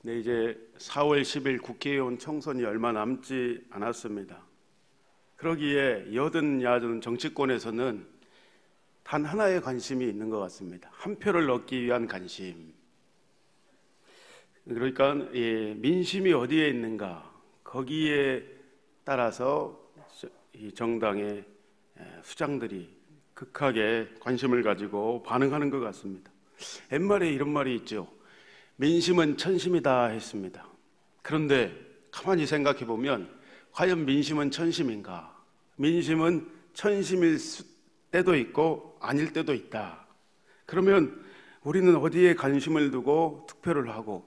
네, 이제 4월 10일 국회의원 총선이 얼마 남지 않았습니다. 그러기에 여든 야든 정치권에서는 단 하나의 관심이 있는 것 같습니다. 한 표를 얻기 위한 관심. 그러니까 민심이 어디에 있는가, 거기에 따라서 이 정당의 수장들이 극하게 관심을 가지고 반응하는 것 같습니다. 옛말에 이런 말이 있죠. 민심은 천심이다 했습니다. 그런데 가만히 생각해 보면 과연 민심은 천심인가? 민심은 천심일 때도 있고 아닐 때도 있다. 그러면 우리는 어디에 관심을 두고 투표를 하고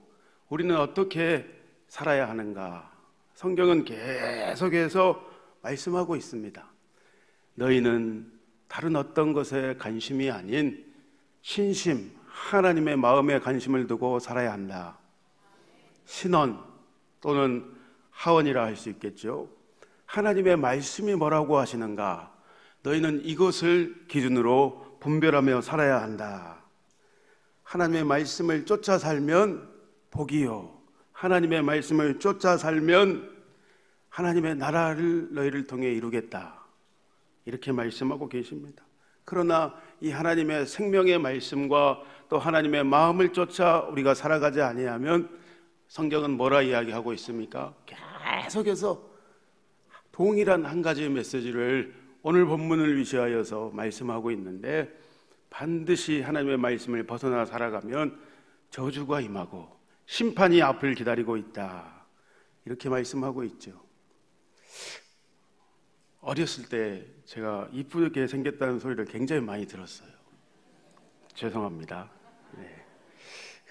우리는 어떻게 살아야 하는가? 성경은 계속해서 말씀하고 있습니다. 너희는 다른 어떤 것에 관심이 아닌 신심, 하나님의 마음에 관심을 두고 살아야 한다. 신원 또는 하원이라 할 수 있겠죠. 하나님의 말씀이 뭐라고 하시는가? 너희는 이것을 기준으로 분별하며 살아야 한다. 하나님의 말씀을 쫓아 살면 복이요, 하나님의 말씀을 쫓아 살면 하나님의 나라를 너희를 통해 이루겠다, 이렇게 말씀하고 계십니다. 그러나 이 하나님의 생명의 말씀과 또 하나님의 마음을 쫓아 우리가 살아가지 아니하면 성경은 뭐라 이야기하고 있습니까? 계속해서 동일한 한 가지 메시지를 오늘 본문을 위시하여서 말씀하고 있는데, 반드시 하나님의 말씀을 벗어나 살아가면 저주가 임하고 심판이 앞을 기다리고 있다, 이렇게 말씀하고 있죠. 어렸을 때 제가 이쁘게 생겼다는 소리를 굉장히 많이 들었어요. 죄송합니다. 네.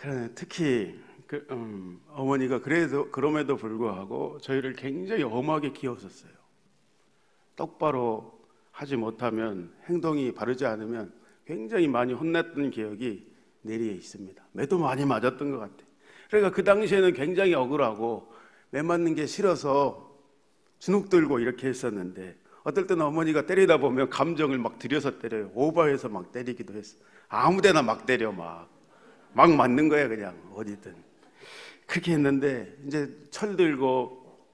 그러나 특히 어머니가 그럼에도 불구하고 저희를 굉장히 엄하게 키웠었어요. 똑바로 하지 못하면, 행동이 바르지 않으면 굉장히 많이 혼냈던 기억이 내리에 있습니다. 매도 많이 맞았던 것 같아요. 그러니까 그 당시에는 굉장히 억울하고 매 맞는 게 싫어서 주눅 들고 이렇게 했었는데, 어떨 때는 어머니가 때리다 보면 감정을 막 들여서 때려요. 오버해서 막 때리기도 했어. 아무데나 막 때려, 막 맞는 거야, 그냥 어디든. 그렇게 했는데 이제 철들고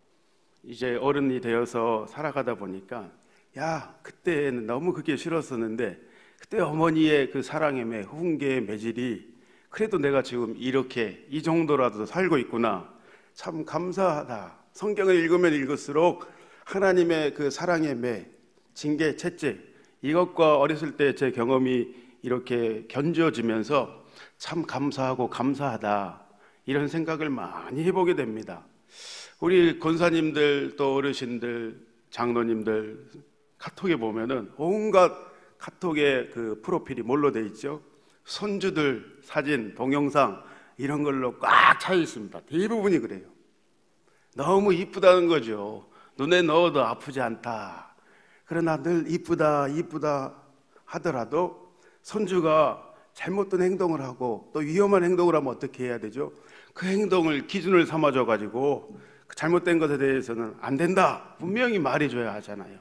이제 어른이 되어서 살아가다 보니까, 야, 그때는 너무 그게 싫었었는데 그때 어머니의 그 사랑의 매, 훈계의 매질이 그래도 내가 지금 이렇게 이 정도라도 살고 있구나, 참 감사하다. 성경을 읽으면 읽을수록 하나님의 그 사랑의 매, 징계, 채찍, 이것과 어렸을 때 제 경험이 이렇게 견주어지면서 참 감사하고 감사하다, 이런 생각을 많이 해보게 됩니다. 우리 권사님들 또 어르신들, 장로님들 카톡에 보면은 온갖 카톡의 그 프로필이 뭘로 돼 있죠? 손주들 사진, 동영상 이런 걸로 꽉 차 있습니다. 대부분이 그래요. 너무 이쁘다는 거죠. 눈에 넣어도 아프지 않다. 그러나 늘 이쁘다 하더라도 손주가 잘못된 행동을 하고 또 위험한 행동을 하면 어떻게 해야 되죠? 그 행동을 기준을 삼아줘 가지고 그 잘못된 것에 대해서는 안 된다, 분명히 말해줘야 하잖아요.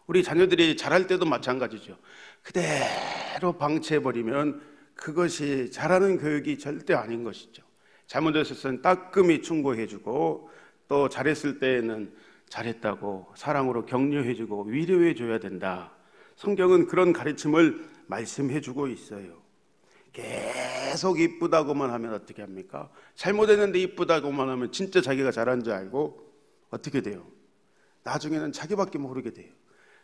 우리 자녀들이 잘할 때도 마찬가지죠. 그대로 방치해버리면 그것이 잘하는 교육이 절대 아닌 것이죠. 잘못했을 때는 따끔히 충고해주고 또 잘했을 때에는 잘했다고 사랑으로 격려해주고 위로해줘야 된다. 성경은 그런 가르침을 말씀해주고 있어요. 계속 이쁘다고만 하면 어떻게 합니까? 잘못했는데 이쁘다고만 하면 진짜 자기가 잘한 줄 알고 어떻게 돼요? 나중에는 자기밖에 모르게 돼요.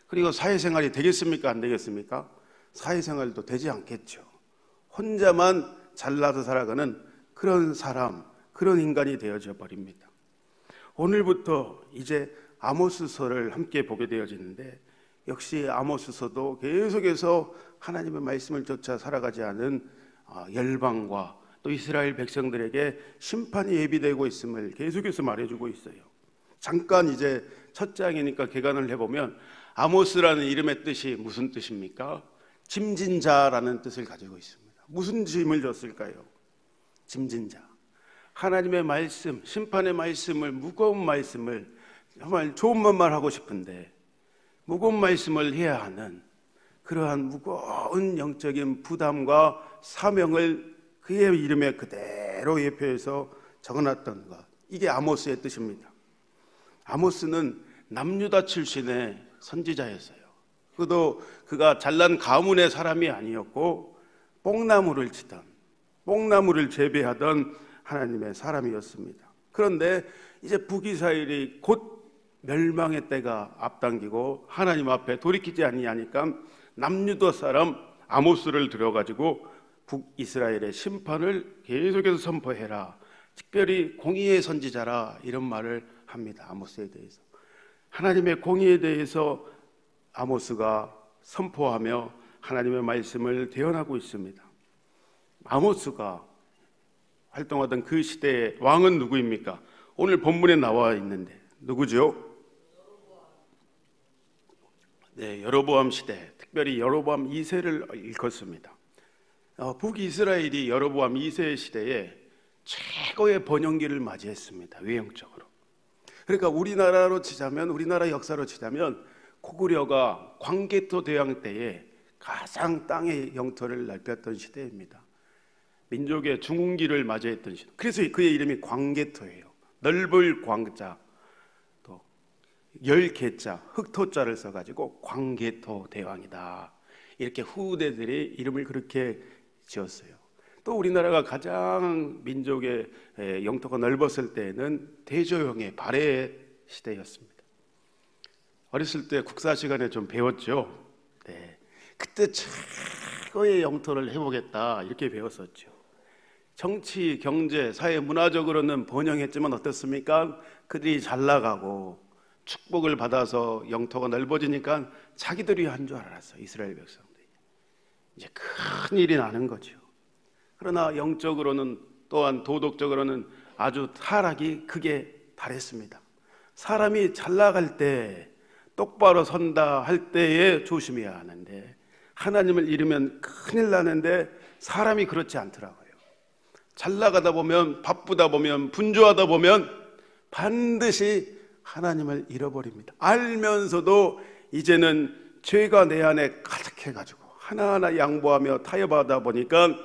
그리고 사회생활이 되겠습니까? 안 되겠습니까? 사회생활도 되지 않겠죠. 혼자만 잘나서 살아가는 그런 사람, 그런 인간이 되어져 버립니다. 오늘부터 이제 아모스서를 함께 보게 되어지는데, 역시 아모스서도 계속해서 하나님의 말씀을 쫓아 살아가지 않은 열방과 또 이스라엘 백성들에게 심판이 예비되고 있음을 계속해서 말해주고 있어요. 잠깐 이제 첫 장이니까 개관을 해보면, 아모스라는 이름의 뜻이 무슨 뜻입니까? 짐진자라는 뜻을 가지고 있습니다. 무슨 짐을 졌을까요? 짐진자. 하나님의 말씀, 심판의 말씀을, 무거운 말씀을, 정말 좋은 말만 하고 싶은데 무거운 말씀을 해야 하는 그러한 무거운 영적인 부담과 사명을 그의 이름에 그대로 예표해서 적어놨던 것, 이게 아모스의 뜻입니다. 아모스는 남유다 출신의 선지자였어요. 그가 잘난 가문의 사람이 아니었고 뽕나무를 치던, 뽕나무를 재배하던 하나님의 사람이었습니다. 그런데 이제 북이스라엘이 곧 멸망의 때가 앞당기고 하나님 앞에 돌이키지 아니하니까 남유다 사람 아모스를 들여가지고 북이스라엘의 심판을 계속해서 선포해라, 특별히 공의의 선지자라, 이런 말을 합니다. 아모스에 대해서 하나님의 공의에 대해서 아모스가 선포하며 하나님의 말씀을 대언하고 있습니다. 아모스가 활동하던 그 시대의 왕은 누구입니까? 오늘 본문에 나와 있는데 누구죠? 네, 여로보암 시대, 특별히 여로보암 2세를 일컫습니다. 북이스라엘이 여로보암 2세 시대에 최고의 번영기를 맞이했습니다. 외형적으로. 그러니까 우리나라로 치자면, 우리나라 역사로 치자면 고구려가 광개토 대왕 때에 가장 땅의 영토를 넓혔던 시대입니다. 민족의 중흥기를 맞이했던 시대. 그래서 그의 이름이 광개토예요. 넓을 광자, 또 열개자, 흑토자를 써가지고 광개토 대왕이다, 이렇게 후대들이 이름을 그렇게 지었어요. 또 우리나라가 가장 민족의 영토가 넓었을 때에는 대조영의 발해 시대였습니다. 어렸을 때 국사 시간에 좀 배웠죠. 네, 그때 최고의 영토를 해보겠다, 이렇게 배웠었죠. 정치, 경제, 사회, 문화적으로는 번영했지만 어떻습니까? 그들이 잘 나가고 축복을 받아서 영토가 넓어지니까 자기들이 한 줄 알았어요. 이스라엘 백성들이. 이제 큰 일이 나는 거죠. 그러나 영적으로는, 또한 도덕적으로는 아주 타락이 크게 달했습니다. 사람이 잘 나갈 때, 똑바로 선다 할 때에 조심해야 하는데, 하나님을 잃으면 큰일 나는데 사람이 그렇지 않더라고요. 잘 나가다 보면, 바쁘다 보면, 분주하다 보면 반드시 하나님을 잃어버립니다. 알면서도 이제는 죄가 내 안에 가득해가지고 하나하나 양보하며 타협하다 보니까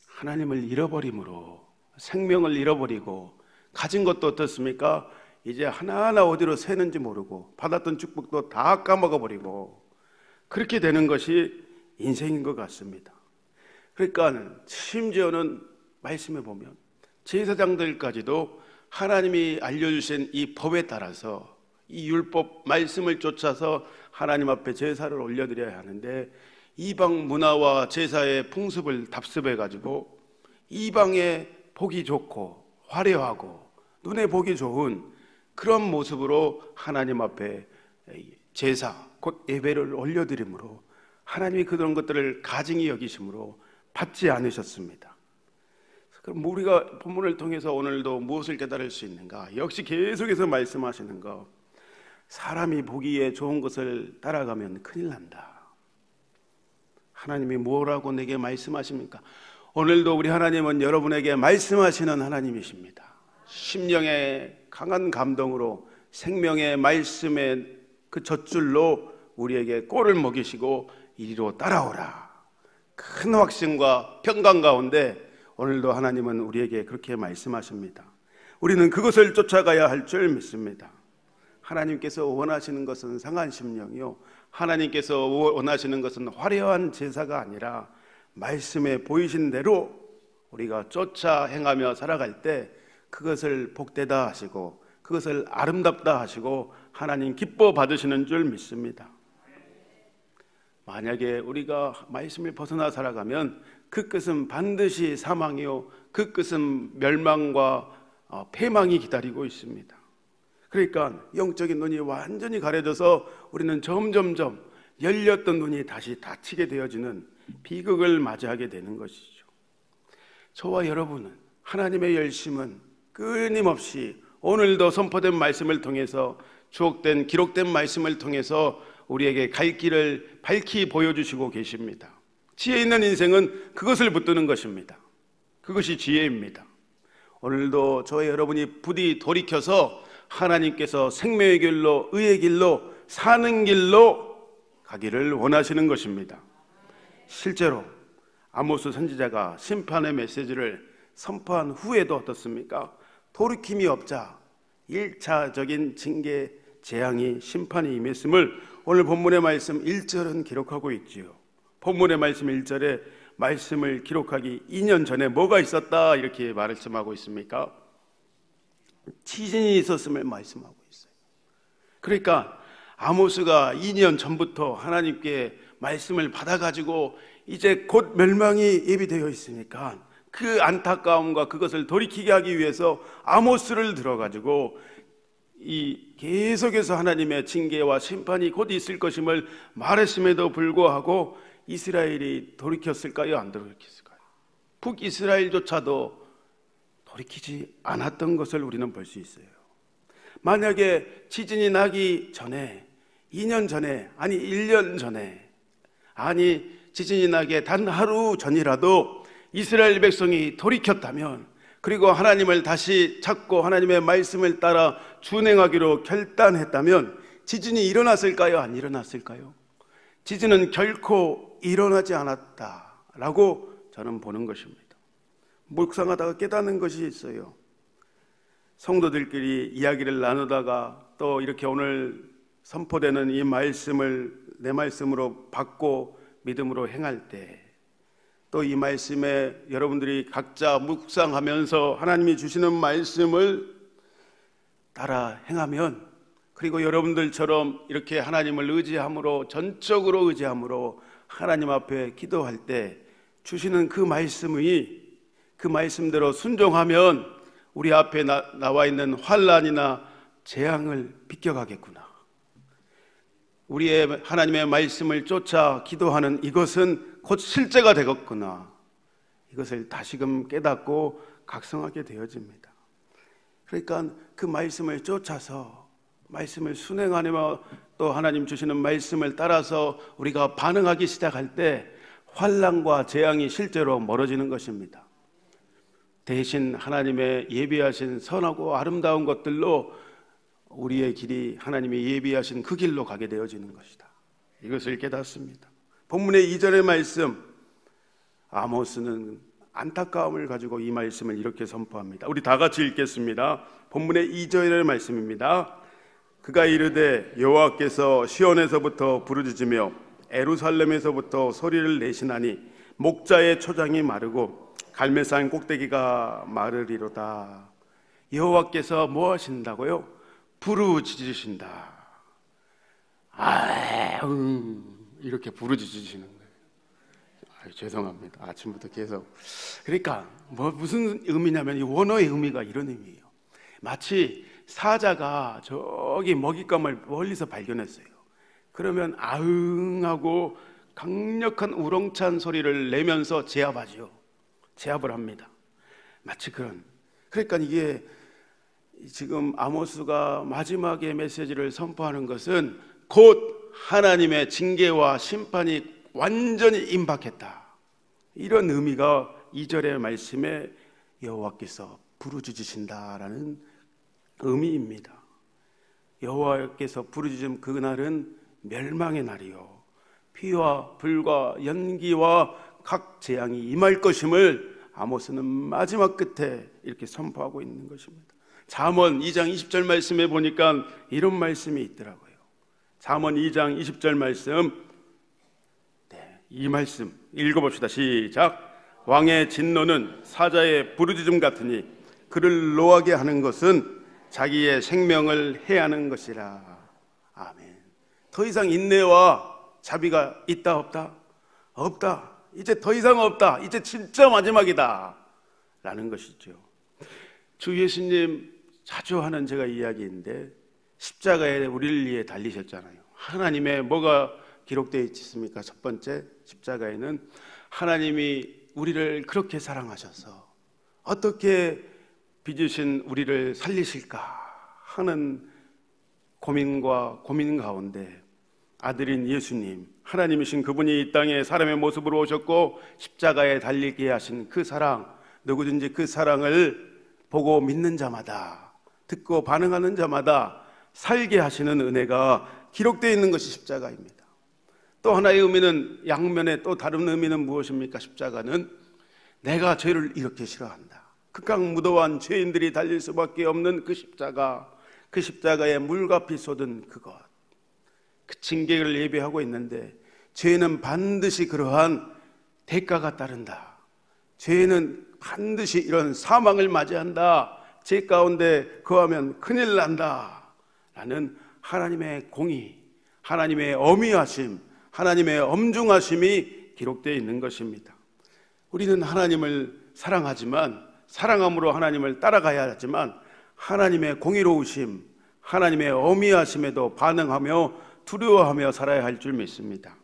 하나님을 잃어버림으로 생명을 잃어버리고, 가진 것도 어떻습니까? 이제 하나하나 어디로 새는지 모르고 받았던 축복도 다 까먹어버리고, 그렇게 되는 것이 인생인 것 같습니다. 그러니까 심지어는 말씀해 보면 제사장들까지도 하나님이 알려주신 이 법에 따라서, 이 율법 말씀을 쫓아서 하나님 앞에 제사를 올려드려야 하는데, 이방 문화와 제사의 풍습을 답습해 가지고 이방의 보기 좋고 화려하고 눈에 보기 좋은 그런 모습으로 하나님 앞에 제사, 곧 예배를 올려드림으로 하나님이 그런 것들을 가증히 여기심으로 받지 않으셨습니다. 그럼 우리가 본문을 통해서 오늘도 무엇을 깨달을 수 있는가? 역시 계속해서 말씀하시는 거, 사람이 보기에 좋은 것을 따라가면 큰일 난다. 하나님이 뭐라고 내게 말씀하십니까? 오늘도 우리 하나님은 여러분에게 말씀하시는 하나님이십니다. 심령의 강한 감동으로 생명의 말씀의 그 젖줄로 우리에게 꼴을 먹이시고 이리로 따라오라, 큰 확신과 평강 가운데 오늘도 하나님은 우리에게 그렇게 말씀하십니다. 우리는 그것을 쫓아가야 할 줄 믿습니다. 하나님께서 원하시는 것은 상한 심령이요, 하나님께서 원하시는 것은 화려한 제사가 아니라 말씀에 보이신 대로 우리가 쫓아 행하며 살아갈 때 그것을 복되다 하시고 그것을 아름답다 하시고 하나님 기뻐 받으시는 줄 믿습니다. 만약에 우리가 말씀을 벗어나 살아가면 그 끝은 반드시 사망이요, 그 끝은 멸망과 패망이 기다리고 있습니다. 그러니까 영적인 눈이 완전히 가려져서 우리는 점점점 열렸던 눈이 다시 닫히게 되어지는 비극을 맞이하게 되는 것이죠. 저와 여러분은, 하나님의 열심은 끊임없이 오늘도 선포된 말씀을 통해서, 추억된 기록된 말씀을 통해서 우리에게 갈 길을 밝히 보여주시고 계십니다. 지혜 있는 인생은 그것을 붙드는 것입니다. 그것이 지혜입니다. 오늘도 저와 여러분이 부디 돌이켜서 하나님께서 생명의 길로, 의의 길로, 사는 길로 가기를 원하시는 것입니다. 실제로 아모스 선지자가 심판의 메시지를 선포한 후에도 어떻습니까? 돌이킴이 없자 1차적인 징계, 재앙이, 심판이 임했음을 오늘 본문의 말씀 1절은 기록하고 있지요. 본문의 말씀 1절에 말씀을 기록하기 2년 전에 뭐가 있었다 이렇게 말씀하고 있습니까? 지진이 있었음을 말씀하고 있어요. 그러니까 아모스가 2년 전부터 하나님께 말씀을 받아가지고 이제 곧 멸망이 예비되어 있으니까 그 안타까움과 그것을 돌이키게 하기 위해서 아모스를 들어가지고 이 계속해서 하나님의 징계와 심판이 곧 있을 것임을 말했음에도 불구하고 이스라엘이 돌이켰을까요? 안 돌이켰을까요? 북이스라엘조차도 돌이키지 않았던 것을 우리는 볼 수 있어요. 만약에 지진이 나기 전에 2년 전에 아니 1년 전에 아니 지진이 나기 단 하루 전이라도 이스라엘 백성이 돌이켰다면 그리고 하나님을 다시 찾고 하나님의 말씀을 따라 준행하기로 결단했다면 지진이 일어났을까요? 안 일어났을까요? 지진은 결코 일어나지 않았다라고 저는 보는 것입니다. 묵상하다가 깨닫는 것이 있어요. 성도들끼리 이야기를 나누다가 또 이렇게 오늘 선포되는 이 말씀을 내 말씀으로 받고 믿음으로 행할 때 또 이 말씀에 여러분들이 각자 묵상하면서 하나님이 주시는 말씀을 따라 행하면 그리고 여러분들처럼 이렇게 하나님을 의지함으로 전적으로 의지함으로 하나님 앞에 기도할 때 주시는 그 말씀이 그 말씀대로 순종하면 우리 앞에 나와 있는 환난이나 재앙을 비껴가겠구나. 우리의 하나님의 말씀을 쫓아 기도하는 이것은 곧 실제가 되겠구나. 이것을 다시금 깨닫고 각성하게 되어집니다. 그러니까 그 말씀을 쫓아서 말씀을 순행하며 또 하나님 주시는 말씀을 따라서 우리가 반응하기 시작할 때 환난과 재앙이 실제로 멀어지는 것입니다. 대신 하나님의 예비하신 선하고 아름다운 것들로 우리의 길이 하나님이 예비하신 그 길로 가게 되어지는 것이다. 이것을 깨닫습니다. 본문의 2절의 말씀, 아모스는 안타까움을 가지고 이 말씀을 이렇게 선포합니다. 우리 다 같이 읽겠습니다. 본문의 2절의 말씀입니다. 그가 이르되 여호와께서 시온에서부터 부르짖으며 에루살렘에서부터 소리를 내시나니 목자의 초장이 마르고 갈매산 꼭대기가 마르리로다. 여호와께서 뭐 하신다고요? 부르짖으신다. 이렇게 부르짖으시는 거예요. 죄송합니다. 아침부터 계속. 그러니까 무슨 의미냐면 이 원어의 의미가 이런 의미예요. 마치 사자가 저기 먹잇감을 멀리서 발견했어요. 그러면 아응하고 강력한 우렁찬 소리를 내면서 제압하죠. 제압을 합니다. 마치 그런. 그러니까 이게 지금 아모스가 마지막에 메시지를 선포하는 것은 곧 하나님의 징계와 심판이 완전히 임박했다. 이런 의미가 2절의 말씀에 여호와께서 부르짖으신다라는 의미입니다. 여호와께서 부르짖음 그날은 멸망의 날이요 피와 불과 연기와 각 재앙이 임할 것임을 아모스는 마지막 끝에 이렇게 선포하고 있는 것입니다. 잠언 2장 20절 말씀에 보니까 이런 말씀이 있더라고요. 잠언 2장 20절 말씀, 이 말씀 읽어봅시다. 시작. 왕의 진노는 사자의 부르짖음 같으니 그를 노하게 하는 것은 자기의 생명을 해하는 것이라. 아멘. 더 이상 인내와 자비가 있다 없다? 없다. 이제 더 이상 없다. 이제 진짜 마지막이다 라는 것이죠. 주 예수님 자주 하는 제가 이야기인데 십자가에 우리를 위해 달리셨잖아요. 하나님의 뭐가 기록되어 있습니까? 첫 번째 십자가에는 하나님이 우리를 그렇게 사랑하셔서 어떻게 빚으신 우리를 살리실까 하는 고민과 고민 가운데 아들인 예수님, 하나님이신 그분이 이 땅에 사람의 모습으로 오셨고 십자가에 달리게 하신 그 사랑, 누구든지 그 사랑을 보고 믿는 자마다, 듣고 반응하는 자마다 살게 하시는 은혜가 기록되어 있는 것이 십자가입니다. 또 하나의 의미는, 양면의 또 다른 의미는 무엇입니까? 십자가는 내가 죄를 이렇게 싫어한다. 극악무도한 죄인들이 달릴 수밖에 없는 그 십자가, 그 십자가에 물과 피 쏟은 그것, 그 징계를 예비하고 있는데 죄는 반드시 그러한 대가가 따른다. 죄는 반드시 이런 사망을 맞이한다. 죄 가운데 거하면 큰일 난다 라는 하나님의 공의, 하나님의 어미하심, 하나님의 엄중하심이 기록되어 있는 것입니다. 우리는 하나님을 사랑하지만, 사랑함으로 하나님을 따라가야 하지만 하나님의 공의로우심, 하나님의 어미하심에도 반응하며 두려워하며 살아야 할 줄 믿습니다.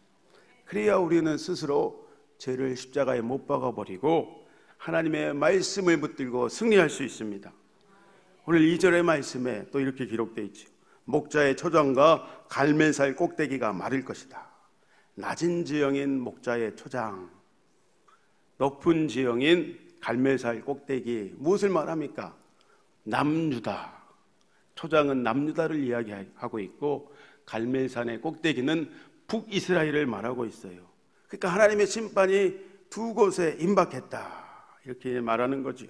그래야 우리는 스스로 죄를 십자가에 못 박아버리고 하나님의 말씀을 붙들고 승리할 수 있습니다. 오늘 2절의 말씀에 또 이렇게 기록되어 있죠. 목자의 초장과 갈멜살 꼭대기가 마를 것이다. 낮은 지형인 목자의 초장, 높은 지형인 갈멜살 꼭대기, 무엇을 말합니까? 남유다. 초장은 남유다를 이야기하고 있고 갈멜산의 꼭대기는 북이스라엘을 말하고 있어요. 그러니까 하나님의 심판이 두 곳에 임박했다, 이렇게 말하는 거지요.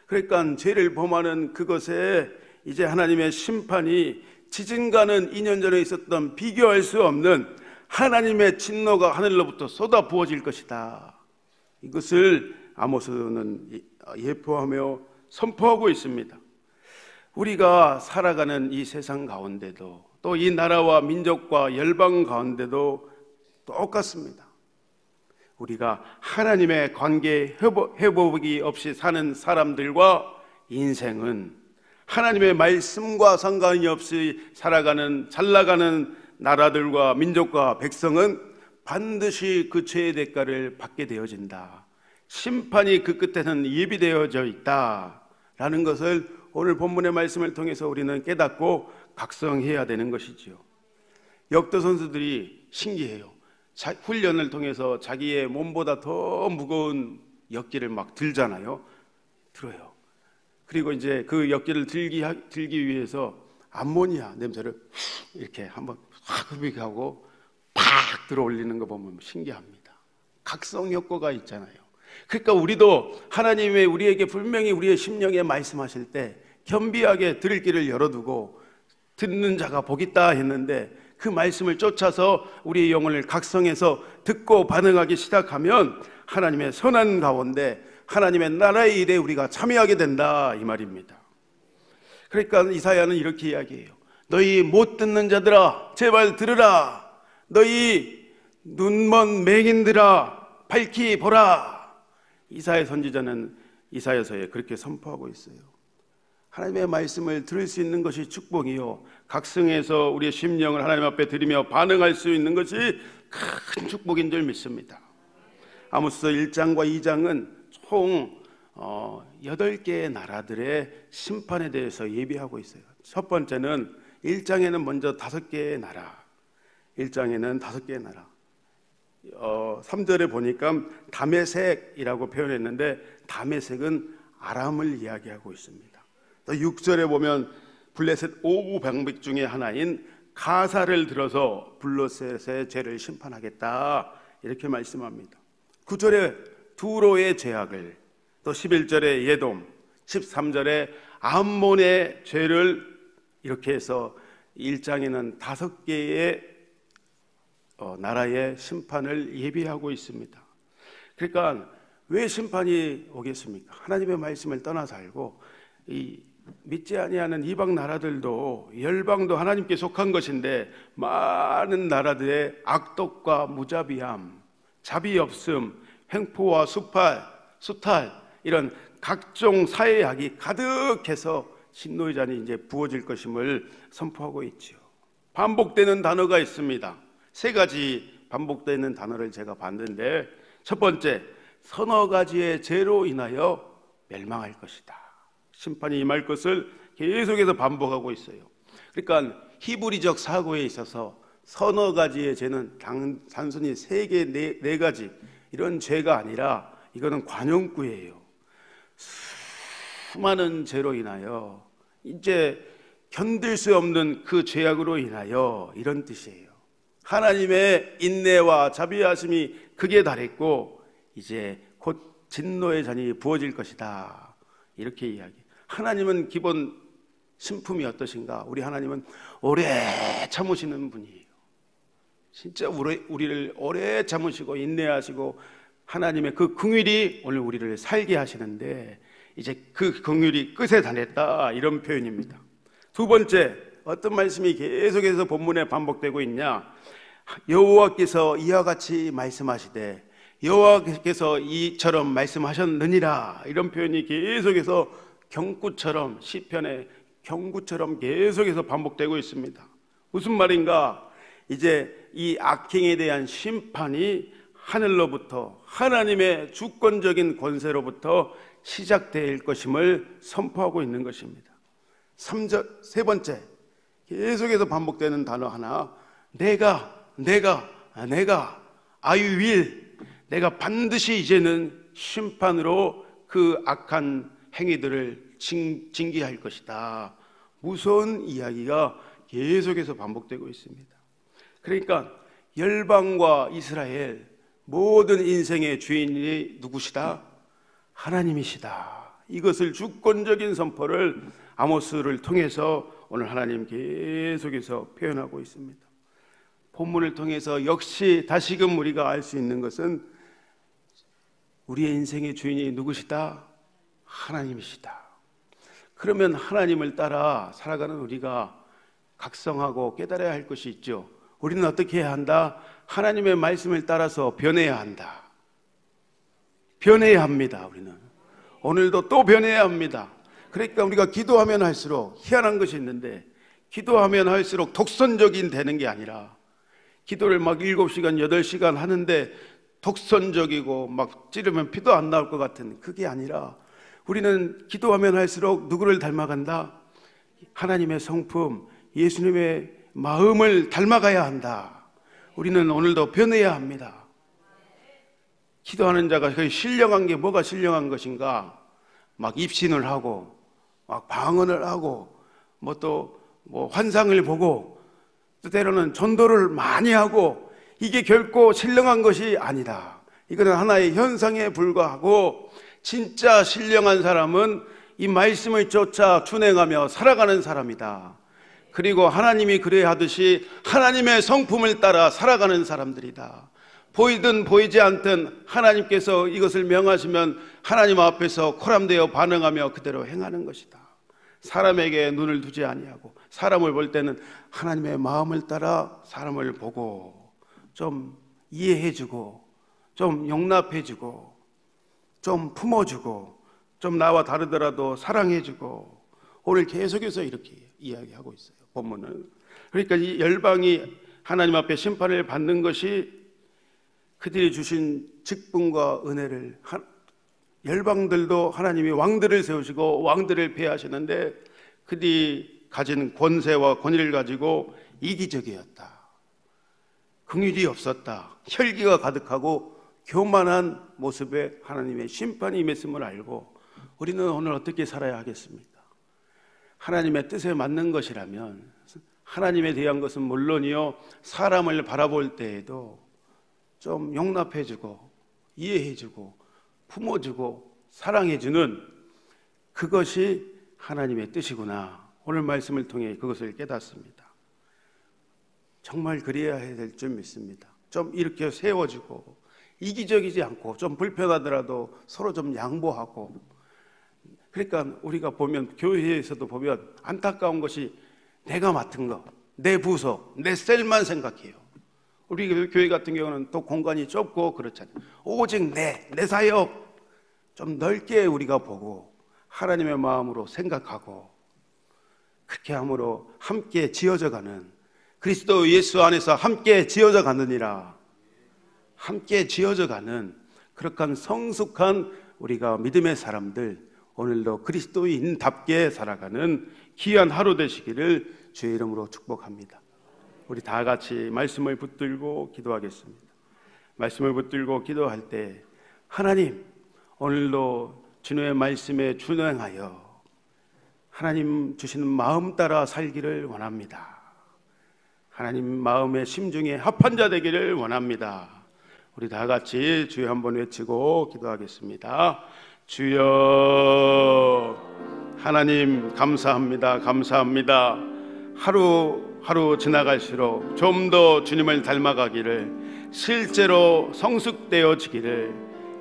그러니까 죄를 범하는 그것에 이제 하나님의 심판이 지진과는 2년 전에 있었던 비교할 수 없는 하나님의 진노가 하늘로부터 쏟아 부어질 것이다. 이것을 아모스는 예표하며 선포하고 있습니다. 우리가 살아가는 이 세상 가운데도, 또 이 나라와 민족과 열방 가운데도 똑같습니다. 우리가 하나님의 관계 회복이 없이 사는 사람들과 인생은 하나님의 말씀과 상관이 없이 살아가는, 잘 나가는 나라들과 민족과 백성은 반드시 그 죄의 대가를 받게 되어진다. 심판이 그 끝에는 예비되어져 있다라는 것을 오늘 본문의 말씀을 통해서 우리는 깨닫고 각성해야 되는 것이지요. 역도 선수들이 신기해요. 훈련을 통해서 자기의 몸보다 더 무거운 역기를 막 들잖아요. 들어요. 그리고 이제 그 역기를 들기 위해서 암모니아 냄새를 이렇게 한번 확 흡입하고 팍 들어 올리는 거 보면 신기합니다. 각성 효과가 있잖아요. 그러니까 우리도 하나님의 우리에게 분명히 우리의 심령에 말씀하실 때 겸비하게 들을 길을 열어두고 듣는 자가 복 있다 했는데 그 말씀을 쫓아서 우리의 영혼을 각성해서 듣고 반응하기 시작하면 하나님의 선한 가운데 하나님의 나라의 일에 우리가 참여하게 된다, 이 말입니다. 그러니까 이사야는 이렇게 이야기해요. 너희 못 듣는 자들아 제발 들으라. 너희 눈먼 맹인들아 밝히 보라. 이사야 선지자는 이사야서에 그렇게 선포하고 있어요. 하나님의 말씀을 들을 수 있는 것이 축복이요, 각성해서 우리의 심령을 하나님 앞에 드리며 반응할 수 있는 것이 큰 축복인 줄 믿습니다. 아모스 1장과 2장은 총 8개의 나라들의 심판에 대해서 예비하고 있어요. 첫 번째는 1장에는 먼저 5개의 나라, 1장에는 5개의 나라. 3절에 보니까 다메섹이라고 표현했는데 다메섹은 아람을 이야기하고 있습니다. 또 6절에 보면 블레셋 5구 방백 중에 하나인 가사를 들어서 블레셋의 죄를 심판하겠다, 이렇게 말씀합니다. 9절에 두로의 죄악을, 또 11절에 예돔, 13절에 암몬의 죄를, 이렇게 해서 1장에는 5개의 나라의 심판을 예비하고 있습니다. 그러니까 왜 심판이 오겠습니까? 하나님의 말씀을 떠나 살고 이 믿지 아니하는 이방 나라들도, 열방도 하나님께 속한 것인데 많은 나라들의 악독과 무자비함, 자비 없음, 횡포와 수탈, 이런 각종 사회악이 가득해서 진노의 잔이 이제 부어질 것임을 선포하고 있지요. 반복되는 단어가 있습니다. 3가지 반복되는 단어를 제가 봤는데, 첫 번째, 서너 가지의 죄로 인하여 멸망할 것이다. 심판이 임할 것을 계속해서 반복하고 있어요. 그러니까 히브리적 사고에 있어서 서너 가지의 죄는 단순히 3개, 4가지 이런 죄가 아니라 이거는 관용구예요. 수많은 죄로 인하여 이제 견딜 수 없는 그 죄악으로 인하여, 이런 뜻이에요. 하나님의 인내와 자비하심이 극에 달했고 이제 곧 진노의 잔이 부어질 것이다. 이렇게 이야기. 하나님은 기본 신품이 어떠신가? 우리 하나님은 오래 참으시는 분이에요. 진짜 우리를 오래 참으시고 인내하시고 하나님의 그 긍휼이 오늘 우리를 살게 하시는데 이제 그 긍휼이 끝에 달했다, 이런 표현입니다. 두 번째, 어떤 말씀이 계속해서 본문에 반복되고 있냐? 여호와께서 이와 같이 말씀하시되 여호와께서 이처럼 말씀하셨느니라, 이런 표현이 계속해서 경구처럼, 시편의 경구처럼 계속해서 반복되고 있습니다. 무슨 말인가? 이제 이 악행에 대한 심판이 하늘로부터, 하나님의 주권적인 권세로부터 시작될 것임을 선포하고 있는 것입니다. 세 번째, 계속해서 반복되는 단어 하나, 내가 I will, 내가 반드시 이제는 심판으로 그 악한 행위들을 징계할 것이다. 무서운 이야기가 계속해서 반복되고 있습니다. 그러니까 열방과 이스라엘 모든 인생의 주인이 누구시다? 하나님이시다. 이것을 주권적인 선포를 아모스를 통해서 오늘 하나님 계속해서 표현하고 있습니다. 본문을 통해서 역시 다시금 우리가 알 수 있는 것은 우리의 인생의 주인이 누구시다? 하나님이시다. 그러면 하나님을 따라 살아가는 우리가 각성하고 깨달아야 할 것이 있죠. 우리는 어떻게 해야 한다? 하나님의 말씀을 따라서 변해야 한다. 변해야 합니다. 우리는 오늘도 또 변해야 합니다. 그러니까 우리가 기도하면 할수록 희한한 것이 있는데, 기도하면 할수록 독선적인 되는 게 아니라, 기도를 막 7시간 8시간 하는데 독선적이고 막 찌르면 피도 안 나올 것 같은, 그게 아니라 우리는 기도하면 할수록 누구를 닮아간다? 하나님의 성품, 예수님의 마음을 닮아가야 한다. 우리는 오늘도 변해야 합니다. 기도하는 자가 거의 신령한 게 뭐가 신령한 것인가? 막 입신을 하고 막 방언을 하고 뭐 환상을 보고 또 때로는 전도를 많이 하고, 이게 결코 신령한 것이 아니다. 이거는 하나의 현상에 불과하고, 진짜 신령한 사람은 이 말씀을 쫓아 준행하며 살아가는 사람이다. 그리고 하나님이 그래야 하듯이 하나님의 성품을 따라 살아가는 사람들이다. 보이든 보이지 않든 하나님께서 이것을 명하시면 하나님 앞에서 코람되어 반응하며 그대로 행하는 것이다. 사람에게 눈을 두지 아니하고, 사람을 볼 때는 하나님의 마음을 따라 사람을 보고 좀 이해해주고 좀 용납해주고 좀 품어주고 좀 나와 다르더라도 사랑해주고, 오늘 계속해서 이렇게 이야기하고 있어요, 본문은. 그러니까 이 열방이 하나님 앞에 심판을 받는 것이 그들이 주신 직분과 은혜를, 열방들도 하나님이 왕들을 세우시고 왕들을 폐하시는데 그들이 가진 권세와 권위를 가지고 이기적이었다. 긍휼이 없었다. 혈기가 가득하고 교만한 모습에 하나님의 심판이 임했음을 알고, 우리는 오늘 어떻게 살아야 하겠습니까? 하나님의 뜻에 맞는 것이라면, 하나님에 대한 것은 물론이요, 사람을 바라볼 때에도 좀 용납해주고 이해해주고 품어주고 사랑해주는, 그것이 하나님의 뜻이구나. 오늘 말씀을 통해 그것을 깨닫습니다. 정말 그래야 될 줄 믿습니다. 좀 이렇게 세워주고 이기적이지 않고 좀 불편하더라도 서로 좀 양보하고. 그러니까 우리가 보면 교회에서도 보면 안타까운 것이 내가 맡은 거, 내 부서, 내 셀만 생각해요. 우리 교회 같은 경우는 또 공간이 좁고 그렇잖아요. 오직 내 사역 좀 넓게 우리가 보고 하나님의 마음으로 생각하고, 그렇게 함으로 함께 지어져가는, 그리스도 예수 안에서 함께 지어져 가느니라, 함께 지어져가는 그렇게 성숙한 우리가 믿음의 사람들, 오늘도 그리스도인답게 살아가는 귀한 하루 되시기를 주의 이름으로 축복합니다. 우리 다 같이 말씀을 붙들고 기도하겠습니다. 말씀을 붙들고 기도할 때, 하나님, 오늘도 주님의 말씀에 준행하여 하나님 주시는 마음 따라 살기를 원합니다. 하나님 마음의 심중에 합한 자 되기를 원합니다. 우리 다 같이 주여 한번 외치고 기도하겠습니다. 주여, 하나님 감사합니다. 감사합니다. 하루하루 지나갈수록 좀 더 주님을 닮아가기를, 실제로 성숙되어지기를,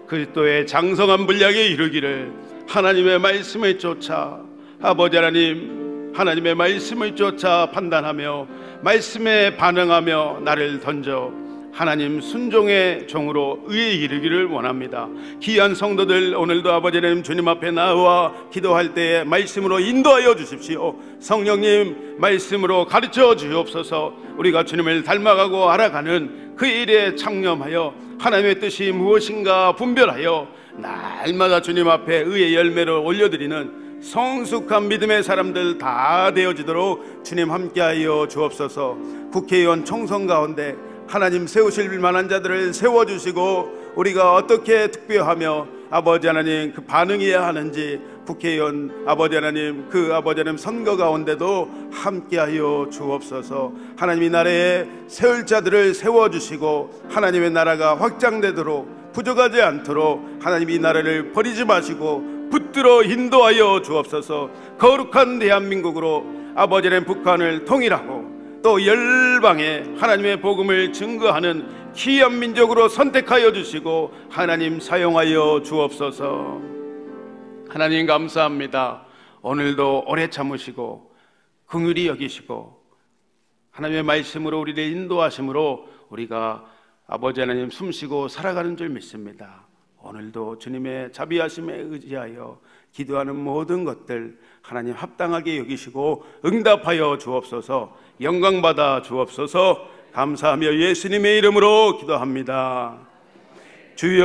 그리스도의 장성한 분량에 이르기를 하나님의 말씀을 쫓아, 아버지 하나님, 하나님의 말씀을 쫓아 판단하며 말씀에 반응하며 나를 던져 하나님 순종의 종으로 의에 이르기를 원합니다. 귀한 성도들, 오늘도 아버지 하나님 주님 앞에 나와 기도할 때에 말씀으로 인도하여 주십시오. 성령님 말씀으로 가르쳐 주옵소서. 우리가 주님을 닮아가고 알아가는 그 일에 창념하여 하나님의 뜻이 무엇인가 분별하여 날마다 주님 앞에 의의 열매를 올려드리는 성숙한 믿음의 사람들 다 되어지도록 주님 함께하여 주옵소서. 국회의원 총선 가운데 하나님 세우실 만한 자들을 세워주시고, 우리가 어떻게 득표하며 아버지 하나님 그 반응해야 하는지 국회의원 아버지 하나님 그 아버지 하나님 선거 가운데도 함께하여 주옵소서. 하나님 이 나라에 세울 자들을 세워주시고 하나님의 나라가 확장되도록, 부족하지 않도록 하나님 이 나라를 버리지 마시고 붙들어 인도하여 주옵소서. 거룩한 대한민국으로 아버지 하나님 북한을 통일하고 또 열방에 하나님의 복음을 증거하는 귀한 민족으로 선택하여 주시고 하나님 사용하여 주옵소서. 하나님 감사합니다. 오늘도 오래 참으시고 긍휼히 여기시고 하나님의 말씀으로 우리를 인도하심으로 우리가 아버지 하나님 숨쉬고 살아가는 줄 믿습니다. 오늘도 주님의 자비하심에 의지하여 기도하는 모든 것들 하나님 합당하게 여기시고 응답하여 주옵소서. 영광받아 주옵소서. 감사하며 예수님의 이름으로 기도합니다. 주여,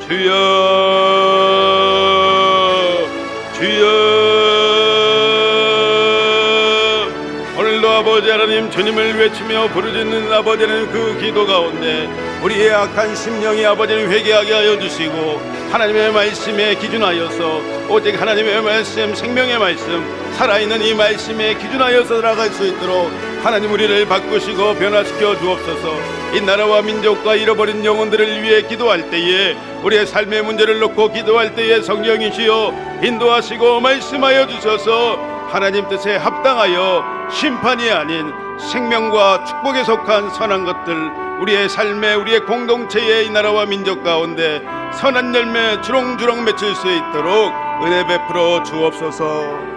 주여, 주여. 오늘도 아버지 하나님 주님을 외치며 부르짖는 아버지 하나님 그 기도 가운데 우리의 악한 심령이 아버지 하나님 회개하게 하여 주시고, 하나님의 말씀에 기준하여서 오직 하나님의 말씀, 생명의 말씀, 살아있는 이 말씀에 기준하여서 살아갈 수 있도록 하나님 우리를 바꾸시고 변화시켜 주옵소서. 이 나라와 민족과 잃어버린 영혼들을 위해 기도할 때에, 우리의 삶의 문제를 놓고 기도할 때에 성령이시여 인도하시고 말씀하여 주셔서 하나님 뜻에 합당하여 심판이 아닌 생명과 축복에 속한 선한 것들, 우리의 삶에, 우리의 공동체에, 이 나라와 민족 가운데 선한 열매 주렁주렁 맺힐 수 있도록 은혜 베풀어 주옵소서.